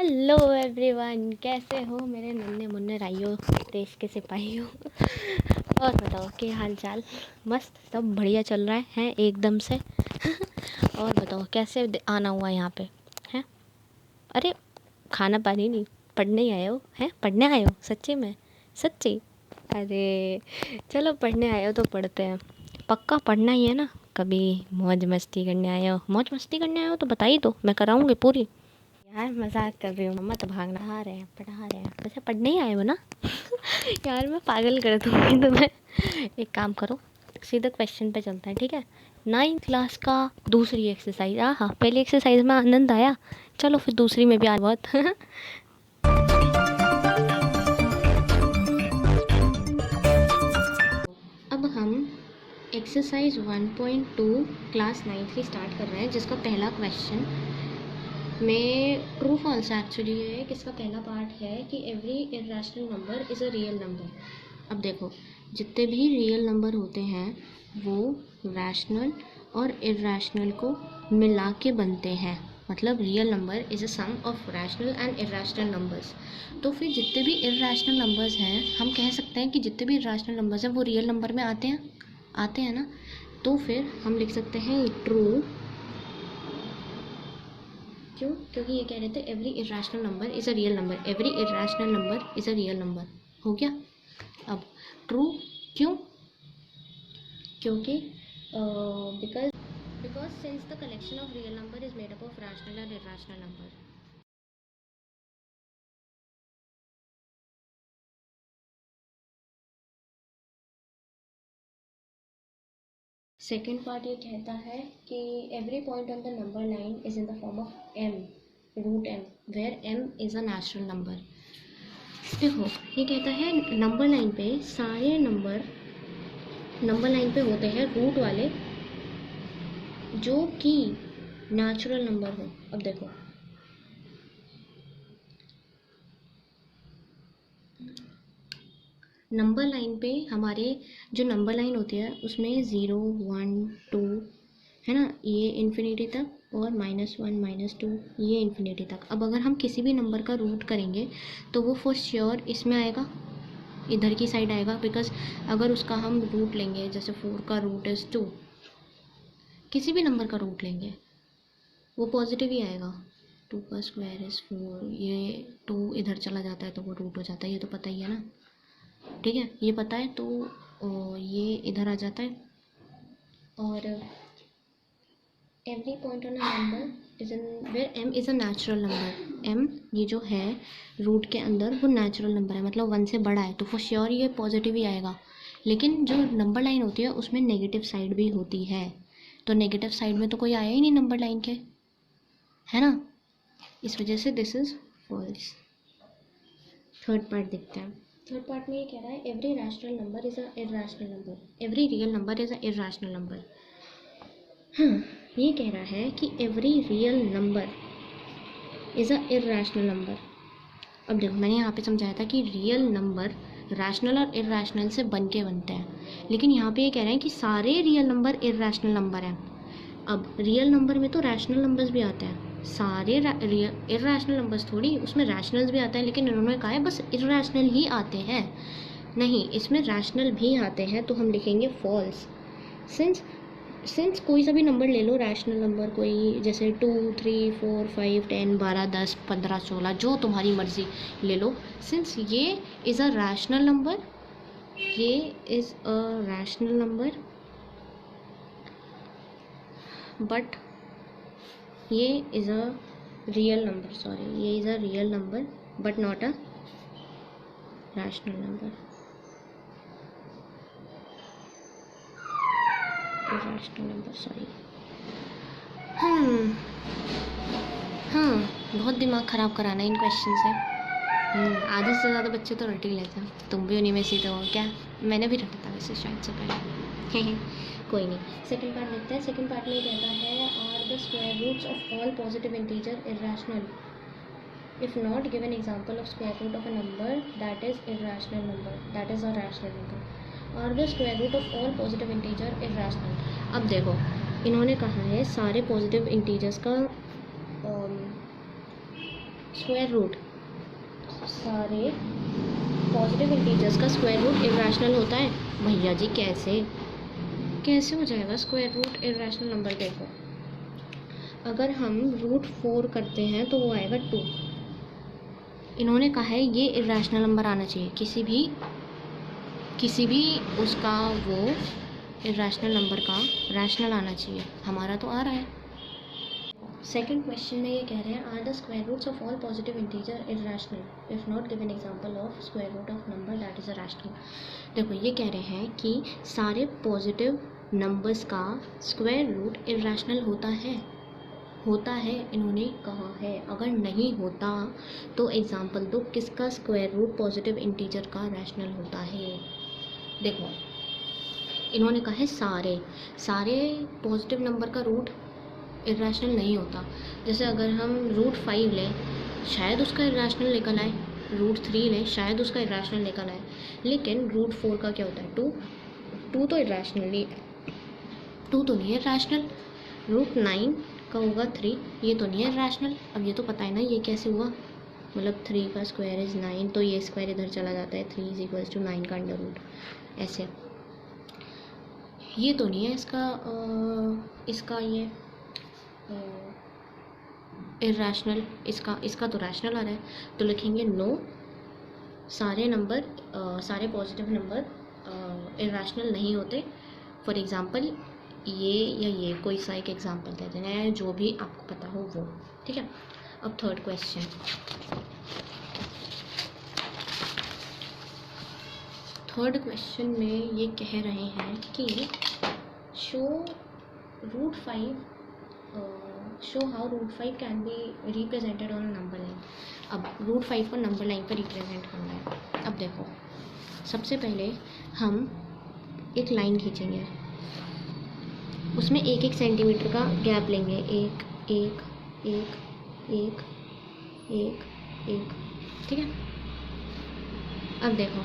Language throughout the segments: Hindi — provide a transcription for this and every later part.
हेलो एवरीवन, कैसे हो मेरे नन्हे मुन्ने राइयो, देश के सिपाहियों। और बताओ क्या हाल चाल। मस्त, सब बढ़िया चल रहा है एकदम से। और बताओ कैसे आना हुआ यहाँ पे हैं। अरे खाना पानी नहीं, पढ़ने ही आए हो हैं? पढ़ने आए हो सच्ची में? सच्ची? अरे चलो, पढ़ने आए हो तो पढ़ते हैं। पक्का पढ़ना ही है ना। कभी मौज मस्ती करने आए हो? मौज मस्ती करने आए हो तो बताइए, तो मैं कराऊंगी पूरी। यार मजाक कर रही हूँ, मम्मा तो भागना पढ़ा रहे हैं, वैसे पढ़ने ही आए हो ना। यार मैं पागल कर दूँगी तुम्हें। एक काम करो, सीधा क्वेश्चन पे चलते हैं, ठीक है। 9th क्लास का दूसरी एक्सरसाइज। हाँ, पहली एक्सरसाइज में आनंद आया, चलो फिर दूसरी में भी आ बहुत। अब हम एक्सरसाइज 1.2 क्लास 9th की स्टार्ट कर रहे हैं, जिसका पहला क्वेश्चन में ट्रू फॉल्स एक्चुअली है कि इसका पहला पार्ट है कि every irrational number is a real number. अब देखो, जितने भी रियल नंबर होते हैं वो रैशनल और इरेशनल को मिला के बनते हैं। मतलब real number is a sum of rational and irrational numbers. तो फिर जितने भी इरेशनल नंबर्स हैं, हम कह सकते हैं कि जितने भी इरेशनल नंबर्स हैं वो रियल नंबर में आते हैं ना। तो फिर हम लिख सकते हैं ट्रू। क्यों? क्योंकि ये कह रहे थे every irrational number is a real number. Every irrational number is a real number हो गया। अब ट्रू क्यों? क्योंकि because since the collection of real number is made up of rational and irrational number. Second part ये कहता है कि every point on the number line is in the form of m, root m, where m is a natural number. देखो, ये कहता है नंबर लाइन पे सारे नंबर लाइन पे होते हैं रूट वाले, जो कि नेचुरल नंबर हो। अब देखो, नंबर लाइन पे हमारे जो नंबर लाइन होती है उसमें 0 1 2 है ना, ये इन्फिनिटी तक, और -1 -2 ये इन्फिनिटी तक। अब अगर हम किसी भी नंबर का रूट करेंगे तो वो फॉर श्योर इसमें आएगा, इधर की साइड आएगा। बिकॉज अगर उसका हम रूट लेंगे, जैसे 4 का रूट इज़ 2, किसी भी नंबर का रूट लेंगे वो पॉजिटिव ही आएगा। 2 का स्क्वायर इज़ 4, ये 2 इधर चला जाता है तो वो रूट हो जाता है, ये तो पता ही है ना। ठीक है, ये पता है तो ये इधर आ जाता है। और every point on a number is an where m is a natural number. M ये जो है रूट के अंदर वो नेचुरल नंबर है, मतलब 1 से बड़ा है, तो फॉर श्योर ये पॉजिटिव ही आएगा। लेकिन जो नंबर लाइन होती है उसमें नेगेटिव साइड भी होती है, तो नेगेटिव साइड में तो कोई आया ही नहीं नंबर लाइन के, है ना। इस वजह से this is false. Third part देखते हैं। थर्ड पार्ट में ये कह रहा है every rational number is a irrational number, every real number is a irrational number. हाँ, ये कह रहा है कि every real number is a irrational number. अब देखो, मैंने यहाँ पे समझाया था कि रियल नंबर रैशनल और इरेशनल से बन के बनते हैं, लेकिन यहाँ पे ये कह रहे हैं कि सारे रियल नंबर इरेशनल नंबर हैं। अब रियल नंबर में तो रैशनल नंबर्स भी आते हैं, सारे इरेशनल नंबर्स थोड़ी, उसमें रैशनल्स भी आते हैं, लेकिन इन्होंने कहा है बस इरेशनल ही आते हैं। नहीं, इसमें रैशनल भी आते हैं, तो हम लिखेंगे फॉल्स। सिंस कोई सा भी नंबर ले लो, रैशनल नंबर कोई, जैसे 2 3 4 5 10 12 10 15 16, जो तुम्हारी मर्ज़ी ले लो। सिंस ये इज़ अ रैशनल नंबर, ये is a rational number, but ये is a real number, sorry, ये is a real number but not a rational number, rational number, sorry. हाँ, बहुत दिमाग ख़राब कराना है इन क्वेश्चन से। आधे से ज़्यादा बच्चे तो रट ही लेते हैं, तुम भी उन्हीं में से तो हो क्या? मैंने भी रटा था वैसे शायद से पहले। कोई नहीं, सेकंड पार्ट देखते हैं। सेकंड पार्ट में कहता है are the square roots of all positive integer irrational if not give an example of square root of a number that is irrational number, that is a rational number, or the square root of all positive integer irrational। अब देखो, इन्होंने कहा है सारे पॉजिटिव इंटीजर्स का स्क्वायर रूट, सारे पॉजिटिव इंटीजर्स का स्क्वायर रूट इरेशनल होता है। भैया जी कैसे कैसे हो जाएगा स्क्वायर रूट इरेशनल नंबर? देखो, अगर हम √4 करते हैं तो वो आएगा 2। इन्होंने कहा है ये इरेशनल नंबर आना चाहिए, किसी भी उसका वो इरेशनल नंबर का रैशनल आना चाहिए। हमारा तो आ रहा है। सेकंड क्वेश्चन में ये कह रहे हैं, are the square roots of all positive integer irrational if not given example of square root of number that is a rational. देखो, ये कह रहे हैं कि सारे पॉजिटिव नंबर्स का स्क्वायर रूट इरेशनल होता है इन्होंने कहा है। अगर नहीं होता तो एग्जांपल दो किसका स्क्वायर रूट पॉजिटिव इंटीजर का रैशनल होता है। देखो, इन्होंने कहा है सारे पॉजिटिव नंबर का रूट इरेशनल नहीं होता। जैसे अगर हम √5 लें, शायद उसका इरेशनल निकल आए, √3 लें, शायद उसका इरेशनल निकल आए, लेकिन √4 का क्या होता है? 2 तो इरेशनल नहीं है, 2 तो नहीं है रैशनल। √9 का होगा 3, ये तो नहीं है रैशनल। अब ये तो पता है ना ये कैसे हुआ, मतलब 3 का स्क्वायर इज़ 9, तो ये स्क्वायर इधर चला जाता है, 3 = 9 का अंडर रूट, ऐसे। ये तो नहीं है इसका ये इरेशनल, इसका तो रैशनल आ रहा है। तो लिखेंगे नो, सारे पॉजिटिव नंबर इरेशनल नहीं होते। फॉर एग्जांपल ये या ये कोई सा एक एग्जांपल दे देना है, जो भी आपको पता हो वो, ठीक है। अब थर्ड क्वेश्चन में ये कह रहे हैं कि show how √5 can be represented on number line. अब √5 को नंबर लाइन पर रिप्रेजेंट करना है। अब देखो, सबसे पहले हम एक लाइन खींचेंगे, उसमें 1-1 सेंटीमीटर का गैप लेंगे, 1 1 1 1 1 1, ठीक है। अब देखो,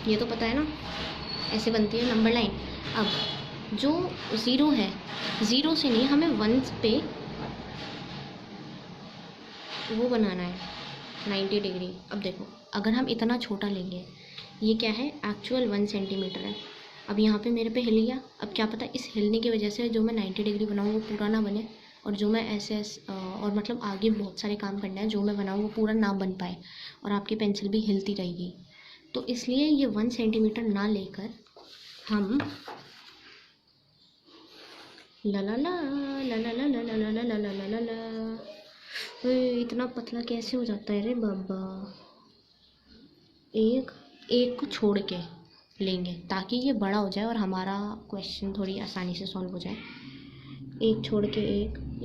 ये तो पता है ना, ऐसे बनती है नंबर लाइन। अब जो 0 है, 0 से नहीं, हमें 1 पे वो बनाना है 90 डिग्री। अब देखो, अगर हम इतना छोटा लेंगे, ये क्या है, एक्चुअल 1 सेंटीमीटर है। अब यहाँ पे मेरे पे हिल गया, अब क्या पता इस हिलने की वजह से जो मैं 90 डिग्री बनाऊँ वो पूरा ना बने, और जो मैं ऐसे और मतलब आगे बहुत सारे काम करना है, जो मैं बनाऊँ वो पूरा ना बन पाए, और आपकी पेंसिल भी हिलती रहेगी। तो इसलिए ये 1 सेंटीमीटर ना लेकर हम ला ला ला ला ला ला ला ला ला ला ला ला ला ला, इतना पतला कैसे हो जाता है रे बाबा। एक को छोड़ के लेंगे ताकि ये बड़ा हो जाए और हमारा क्वेश्चन थोड़ी आसानी से सॉल्व हो जाए। एक छोड़ के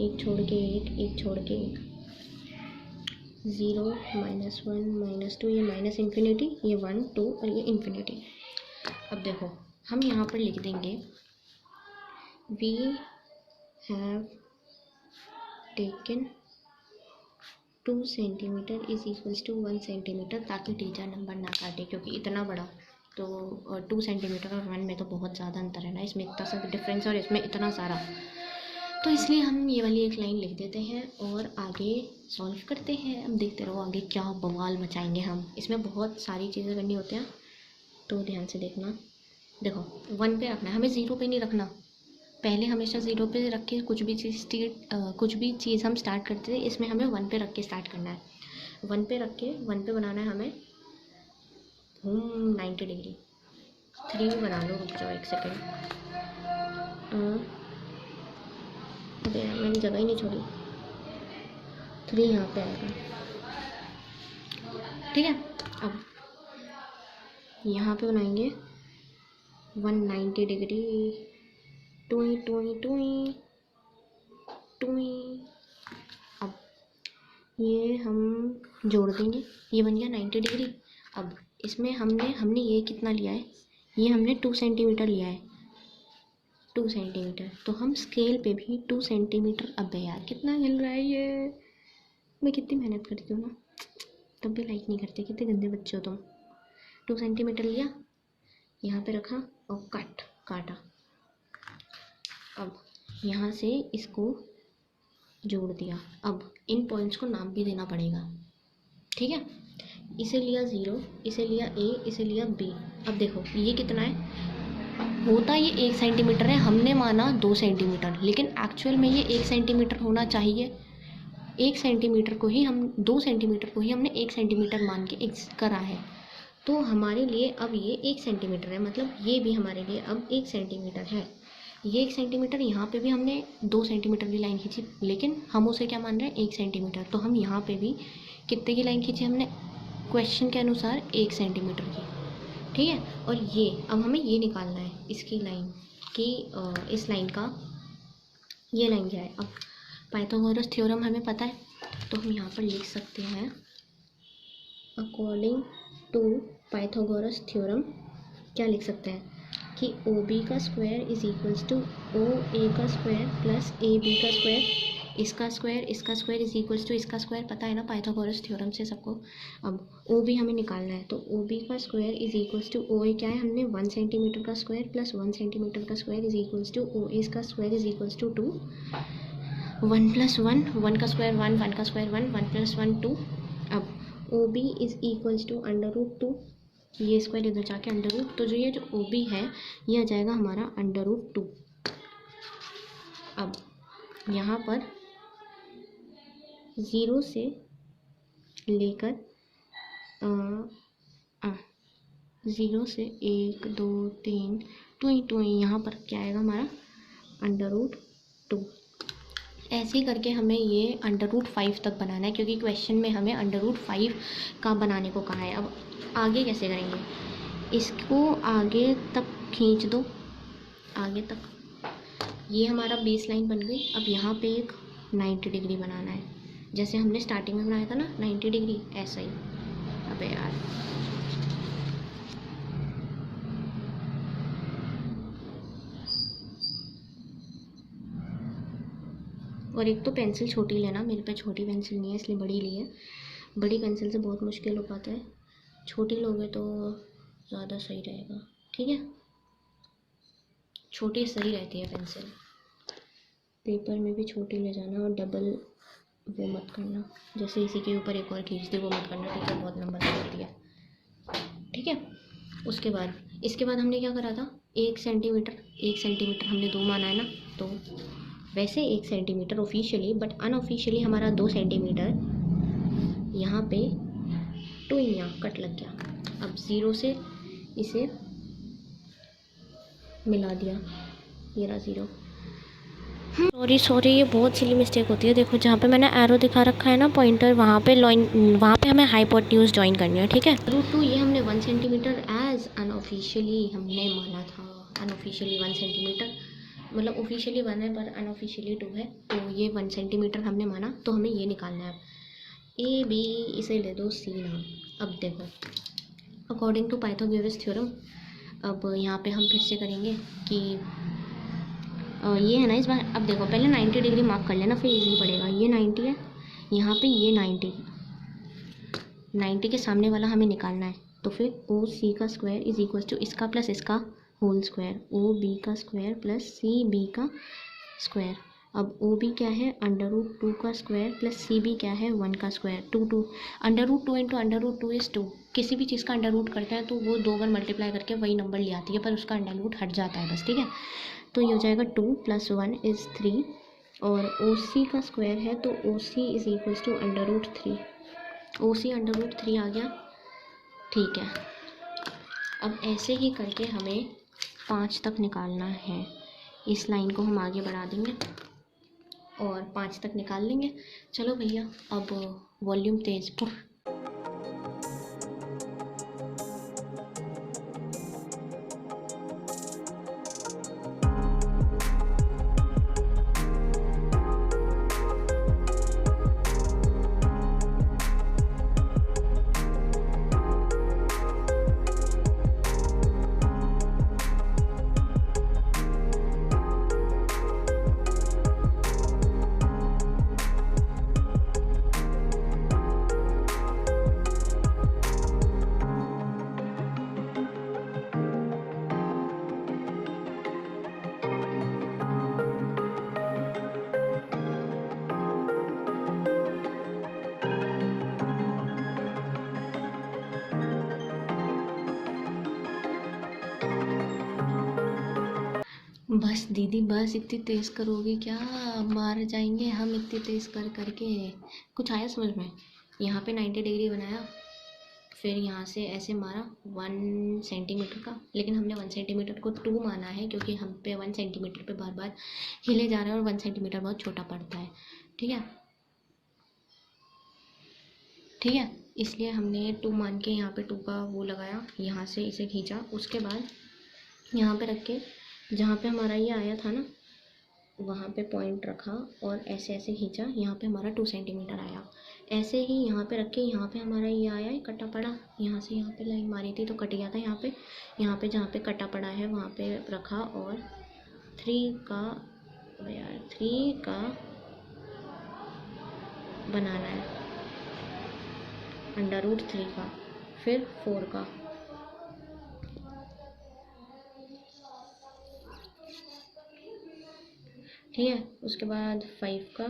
एक छोड़ के एक छोड़ के 0 -1 -2, ये माइनस इन्फिनिटी, ये 1 2 और ये इन्फिनिटी। अब देखो, हम यहाँ पर लिख देंगे we have taken 2 centimetre is equals to 1 centimetre, ताकि टीचर नंबर ना काटे, क्योंकि इतना बड़ा तो 2 सेंटीमीटर और 1 में तो बहुत ज़्यादा अंतर है ना, इसमें इतना सा डिफरेंस और इसमें इतना सारा। तो इसलिए हम ये वाली एक लाइन लिख देते हैं और आगे सॉल्व करते हैं। अब देखते रहो आगे क्या बवाल मचाएंगे हम। इसमें बहुत सारी चीज़ें करनी होती हैं, तो ध्यान से देखना। देखो, 1 पे रखना है हमें, 0 पे नहीं रखना। पहले हमेशा 0 पे रख के कुछ भी चीज़ हम स्टार्ट करते थे, इसमें हमें 1 पे रख के स्टार्ट करना है। 1 पे रख के 1 पे बनाना है हमें 90 डिग्री। 3 बना लो, रुक जाओ 1 सेकेंड। अरे यार, मैंने जगह ही नहीं छोड़ी। 3 यहाँ पे आएगा, ठीक है। अब यहाँ पे बनाएंगे 190 डिग्री, टुई टुई टुई टुई। अब ये हम जोड़ देंगे, ये बन गया 90 डिग्री। अब इसमें हमने ये कितना लिया है, ये हमने 2 सेंटीमीटर लिया है, 2 सेंटीमीटर। तो हम स्केल पे भी 2 सेंटीमीटर। अब यार कितना हिल रहा है ये, मैं कितनी मेहनत करती हूँ ना, तब भी लाइक नहीं करते, कितने गंदे बच्चे हो तुम। 2 सेंटीमीटर लिया, यहाँ पे रखा और काटा। अब यहाँ से इसको जोड़ दिया। अब इन पॉइंट्स को नाम भी देना पड़ेगा, ठीक है। इसे लिया 0, इसे लिया A, इसे लिया B। अब देखो ये कितना है, होता ये 1 सेंटीमीटर है, हमने माना 2 सेंटीमीटर, लेकिन एक्चुअल में ये 1 सेंटीमीटर होना चाहिए। 1 सेंटीमीटर को ही हम 2 सेंटीमीटर को ही हमने 1 सेंटीमीटर मान के एक्स करा है। तो हमारे लिए अब ये 1 सेंटीमीटर है, मतलब ये भी हमारे लिए अब 1 सेंटीमीटर है। ये 1 सेंटीमीटर, यहाँ पे भी हमने 2 सेंटीमीटर की लाइन खींची, लेकिन हम उसे क्या मान रहे हैं, 1 सेंटीमीटर। तो हम यहाँ पे भी कितने की लाइन खींची हमने, क्वेश्चन के अनुसार 1 सेंटीमीटर की, ठीक है। और ये अब हमें ये निकालना है, इसकी लाइन की इस लाइन का ये लाइन क्या है। अब पाइथागोरस थ्योरम हमें पता है, तो हम यहाँ पर लिख सकते हैं अकॉर्डिंग टू पाइथागोरस थ्योरम क्या लिख सकते हैं कि OB का square is equals to OA का स्क्वायर प्लस AB का स्क्वायर, इसका स्क्वायर इज इक्वल्स टू इसका स्क्वायर, पता है ना पाइथागोरस थ्योरम से सबको। अब OB हमें निकालना है, तो OB का square is equals to OA क्या है, हमने 1 सेंटीमीटर का स्क्वायर प्लस 1 सेंटीमीटर का square is equals to OA का square is equals to 2, 1 plus 1, 1 का स्क्वायर 1, 1 का स्क्वायर 1, 1 प्लस 1 2। अब OB इज इक्वल्स टू √2, ये स्क्वायर इधर जाके √, तो जो OB है ये आ जाएगा हमारा √2। अब यहाँ पर 0 से लेकर 0 से 1 2 3 2 यहाँ पर क्या आएगा हमारा √2। ऐसे ही करके हमें ये √5 तक बनाना है, क्योंकि क्वेश्चन में हमें √5 का बनाने को कहा है। अब आगे कैसे करेंगे, इसको आगे तक खींच दो, आगे तक। ये हमारा बेस लाइन बन गई। अब यहाँ पे एक 90 डिग्री बनाना है, जैसे हमने स्टार्टिंग में बनाया था ना 90 डिग्री, ऐसा ही। अबे यार और एक तो पेंसिल छोटी लेना, मेरे पे छोटी पेंसिल नहीं है इसलिए बड़ी ली है। बड़ी पेंसिल से बहुत मुश्किल हो पाता है, छोटी लोगे तो ज़्यादा सही रहेगा, ठीक है। छोटी सही रहती है पेंसिल, पेपर में भी छोटी ले जाना और डबल वो मत करना, जैसे इसी के ऊपर एक और खींच दे वो मत करना, टीचर बहुत नंबर देती है, ठीक है। इसके बाद हमने क्या करा था, 1 सेंटीमीटर हमने 2 माना है ना, तो वैसे 1 सेंटीमीटर ऑफिशियली, बट अनऑफिशियली हमारा 2 सेंटीमीटर। यहाँ पे 2 यहाँ कट लग गया। अब 0 से इसे मिला दिया, ये रहा 0। सॉरी ये बहुत सिली मिस्टेक होती है। देखो जहाँ पे मैंने एरो दिखा रखा है ना पॉइंटर, वहाँ पे हमें हाइपोटेन्यूज ज्वाइन करनी है, ठीक है। √2 ये हमने 1 सेंटीमीटर एज अनऑफिशियली हमने माना था, अनऑफिशियली 1 सेंटीमीटर, मतलब ऑफिशियली 1 है पर अनऑफिशियली 2 है, तो ये 1 सेंटीमीटर हमने माना। तो हमें ये निकालना है AB, इसे ले दो C नाम। अब देखो अकॉर्डिंग टू पाइथागोरस थ्योरम, अब यहाँ पे हम फिर से करेंगे कि ये है ना इस बार। अब देखो पहले 90 डिग्री मार्क कर लेना, फिर इजी पड़ेगा। ये 90 है, यहाँ पे ये 90 के सामने वाला हमें निकालना है, तो फिर OC का स्क्वायर इज इक्वल टू इसका प्लस इसका होल स्क्वायर, OB का स्क्वायर प्लस CB का स्क्वायर। अब OB क्या है, √2 का स्क्वायर प्लस CB क्या है, 1 का स्क्वायर। 2 √2 into √2 is 2। किसी भी चीज़ का अंडर रूट करते हैं तो वो 2 बार मल्टीप्लाई करके वही नंबर ले आती है, पर उसका अंडर रूट हट जाता है बस, ठीक है। तो ये हो जाएगा 2 + 1 इज़ 3, और OC का स्क्वायर है तो OC is equals to √3। OC √3 आ गया, ठीक है। अब ऐसे ही करके हमें 5 तक निकालना है। इस लाइन को हम आगे बढ़ा देंगे और 5 तक निकाल लेंगे। चलो भैया अब वॉल्यूम तेज पुर। बस दीदी बस, इतनी तेज़ करोगे क्या? मार जाएंगे हम इतनी तेज़ कर करके। कुछ आया समझ में? यहाँ पे 90 डिग्री बनाया, फिर यहाँ से ऐसे मारा 1 सेंटीमीटर का, लेकिन हमने 1 सेंटीमीटर को 2 माना है क्योंकि हम पे 1 सेंटीमीटर पे बार बार हिले जा रहा है और 1 सेंटीमीटर बहुत छोटा पड़ता है। ठीक है, ठीक है, इसलिए हमने 2 मान के यहाँ पे 2 का वो लगाया, यहाँ से इसे खींचा, उसके बाद यहाँ पे रख के जहाँ पे हमारा ये आया था ना, वहाँ पे पॉइंट रखा और ऐसे ऐसे खींचा, यहाँ पे हमारा 2 सेंटीमीटर आया। ऐसे ही यहाँ पे रख के यहाँ पे हमारा ये आया है कटा पड़ा, यहाँ से यहाँ पे लाइन मारी थी तो कट गया था यहाँ पे जहाँ पे कटा पड़ा है वहाँ पे रखा और 3 का, यार 3 का बनाना है, √3 का, फिर 4 का, ठीक है, उसके बाद 5 का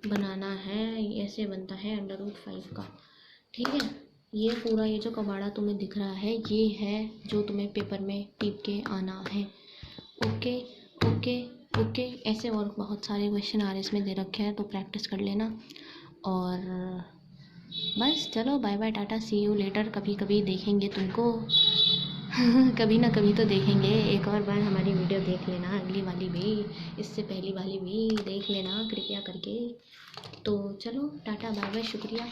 बनाना है, ऐसे बनता है √5 का। ठीक है, ये पूरा ये जो कबाड़ा तुम्हें दिख रहा है ये है जो तुम्हें पेपर में टिप के आना है। ओके ओके ओके, ऐसे और बहुत सारे क्वेश्चन RS में दे रखे हैं तो प्रैक्टिस कर लेना। और बस चलो bye bye tata, see you later. कभी कभी देखेंगे तुमको कभी ना कभी तो देखेंगे। एक और बार हमारी वीडियो देख लेना, अगली वाली भी, इससे पहली वाली भी देख लेना कृपया करके। तो चलो टाटा बाय बाय, शुक्रिया,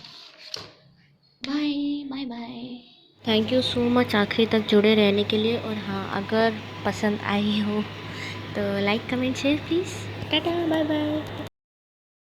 bye bye bye. Thank you so much आखिरी तक जुड़े रहने के लिए। और हाँ, अगर पसंद आई हो तो like comment share please. Tata bye bye.